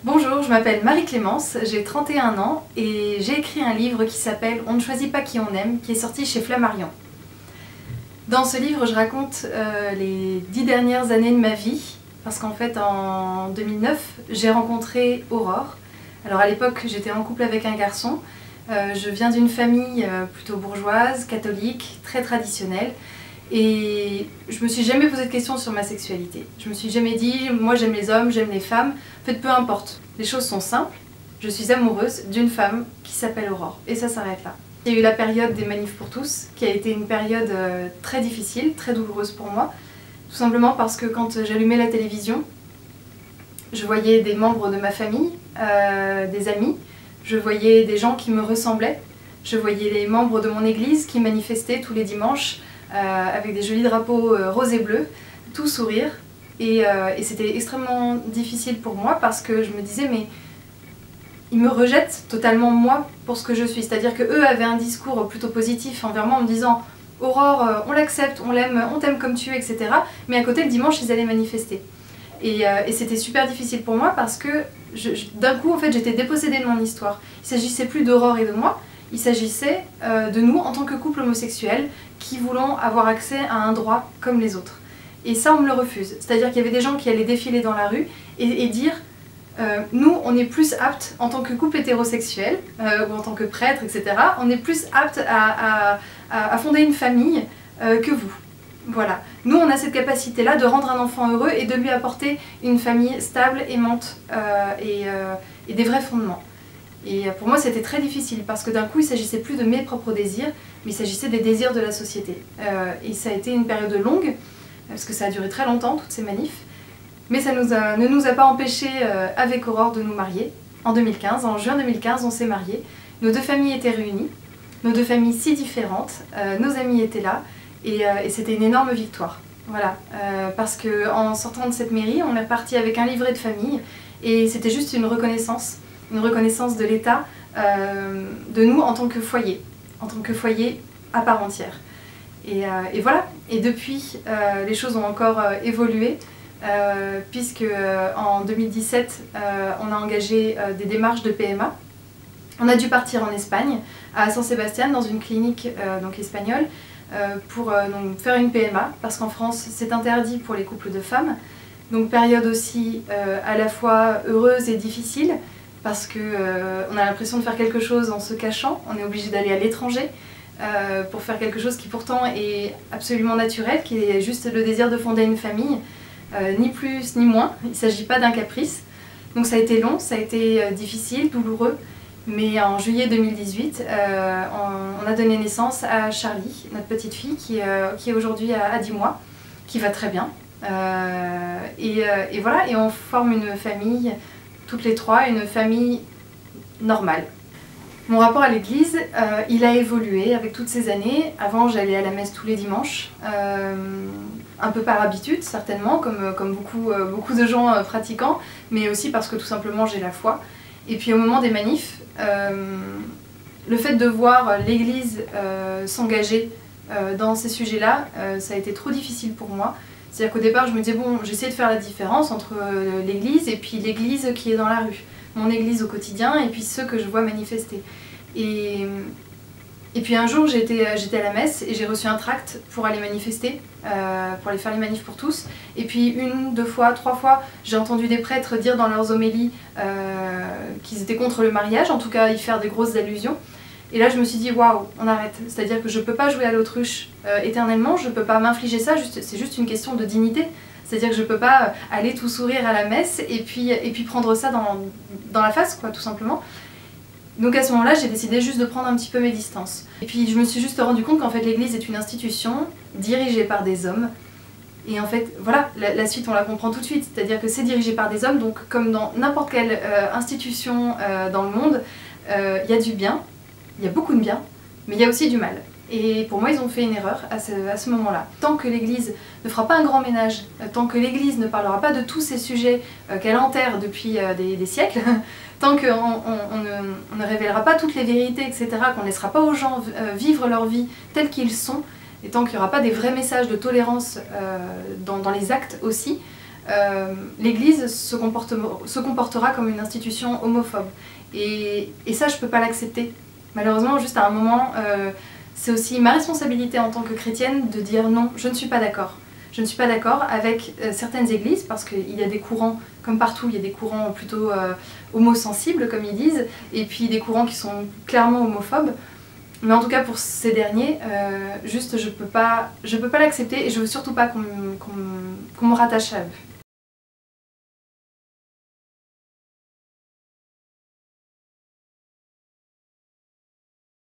Bonjour, je m'appelle Marie-Clémence, j'ai 31 ans et j'ai écrit un livre qui s'appelle « On ne choisit pas qui on aime » qui est sorti chez Flammarion. Dans ce livre, je raconte les 10 dernières années de ma vie parce qu'en fait, en 2009, j'ai rencontré Aurore. Alors à l'époque, j'étais en couple avec un garçon. Je viens d'une famille plutôt bourgeoise, catholique, très traditionnelle. Et je me suis jamais posé de questions sur ma sexualité. Je me suis jamais dit, moi j'aime les hommes, j'aime les femmes. En fait, peu importe. Les choses sont simples. Je suis amoureuse d'une femme qui s'appelle Aurore. Et ça s'arrête là. Il y a eu la période des manifs pour tous, qui a été une période très difficile, très douloureuse pour moi. Tout simplement parce que quand j'allumais la télévision, je voyais des membres de ma famille, des amis, je voyais des gens qui me ressemblaient, je voyais les membres de mon église qui manifestaient tous les dimanches, avec des jolis drapeaux roses et bleus, tout sourire. Et c'était extrêmement difficile pour moi parce que je me disais mais ils me rejettent totalement moi pour ce que je suis. C'est-à-dire qu'eux avaient un discours plutôt positif envers moi en me disant Aurore, on l'accepte, on l'aime, on t'aime comme tu es, etc. Mais à côté le dimanche ils allaient manifester. Et c'était super difficile pour moi parce que d'un coup en fait j'étais dépossédée de mon histoire. Il ne s'agissait plus d'Aurore et de moi. Il s'agissait de nous en tant que couple homosexuel qui voulons avoir accès à un droit comme les autres. Et ça on me le refuse. C'est-à-dire qu'il y avait des gens qui allaient défiler dans la rue et dire nous on est plus aptes en tant que couple hétérosexuel ou en tant que prêtre, etc. On est plus aptes à fonder une famille que vous. Voilà. Nous on a cette capacité là de rendre un enfant heureux et de lui apporter une famille stable, aimante et des vrais fondements. Et pour moi c'était très difficile parce que d'un coup il ne s'agissait plus de mes propres désirs, mais il s'agissait des désirs de la société. Et ça a été une période longue, parce que ça a duré très longtemps toutes ces manifs, mais ça ne nous a pas empêché avec Aurore de nous marier. En 2015, en juin 2015 on s'est mariés, nos deux familles étaient réunies, nos deux familles si différentes, nos amis étaient là et c'était une énorme victoire. Voilà, parce qu'en sortant de cette mairie on est reparti avec un livret de famille et c'était juste une reconnaissance de l'État de nous en tant que foyer à part entière. Et voilà, et depuis les choses ont encore évolué puisque en 2017 on a engagé des démarches de PMA. On a dû partir en Espagne, à San Sebastián, dans une clinique donc espagnole, pour donc faire une PMA, parce qu'en France c'est interdit pour les couples de femmes. Donc période aussi à la fois heureuse et difficile, parce qu'on a l'impression de faire quelque chose en se cachant, on est obligé d'aller à l'étranger pour faire quelque chose qui pourtant est absolument naturel, qui est juste le désir de fonder une famille, ni plus ni moins, il ne s'agit pas d'un caprice. Donc ça a été long, ça a été difficile, douloureux, mais en juillet 2018, on a donné naissance à Charlie, notre petite fille, qui est aujourd'hui à 10 mois, qui va très bien. Et voilà, et on forme une famille, toutes les trois, une famille normale. Mon rapport à l'église, il a évolué avec toutes ces années. Avant, j'allais à la messe tous les dimanches, un peu par habitude certainement, comme beaucoup de gens pratiquants, mais aussi parce que tout simplement j'ai la foi. Et puis au moment des manifs, le fait de voir l'église s'engager dans ces sujets-là, ça a été trop difficile pour moi. C'est-à-dire qu'au départ, je me disais, bon, j'essaie de faire la différence entre l'église et puis l'église qui est dans la rue. Mon église au quotidien et puis ceux que je vois manifester. Et puis un jour, j'étais à la messe et j'ai reçu un tract pour aller manifester, pour aller faire les manifs pour tous. Et puis une, deux fois, trois fois, j'ai entendu des prêtres dire dans leurs homélies qu'ils étaient contre le mariage, en tout cas y faire des grosses allusions. Et là je me suis dit waouh, on arrête, c'est-à-dire que je ne peux pas jouer à l'autruche éternellement, je ne peux pas m'infliger ça, c'est juste une question de dignité. C'est-à-dire que je ne peux pas aller tout sourire à la messe et puis prendre ça dans la face, quoi, tout simplement. Donc à ce moment-là, j'ai décidé juste de prendre un petit peu mes distances. Et puis je me suis juste rendu compte qu'en fait l'église est une institution dirigée par des hommes. Et en fait, voilà, la suite on la comprend tout de suite, c'est-à-dire que c'est dirigé par des hommes, donc comme dans n'importe quelle institution dans le monde, il y a du bien. Il y a beaucoup de bien, mais il y a aussi du mal. Et pour moi, ils ont fait une erreur à ce moment-là. Tant que l'Église ne fera pas un grand ménage, tant que l'Église ne parlera pas de tous ces sujets qu'elle enterre depuis des siècles, tant qu'on ne révélera pas toutes les vérités, etc., qu'on ne laissera pas aux gens vivre leur vie tels qu'ils sont, et tant qu'il n'y aura pas des vrais messages de tolérance dans les actes aussi, l'Église se comportera comme une institution homophobe. Et ça, je peux pas l'accepter. Malheureusement, juste à un moment, c'est aussi ma responsabilité en tant que chrétienne de dire non, je ne suis pas d'accord. Je ne suis pas d'accord avec certaines églises, parce qu'il y a des courants, comme partout, il y a des courants plutôt homosensibles, comme ils disent, et puis des courants qui sont clairement homophobes. Mais en tout cas, pour ces derniers, juste je peux pas l'accepter, et je veux surtout pas qu'on me rattache à eux.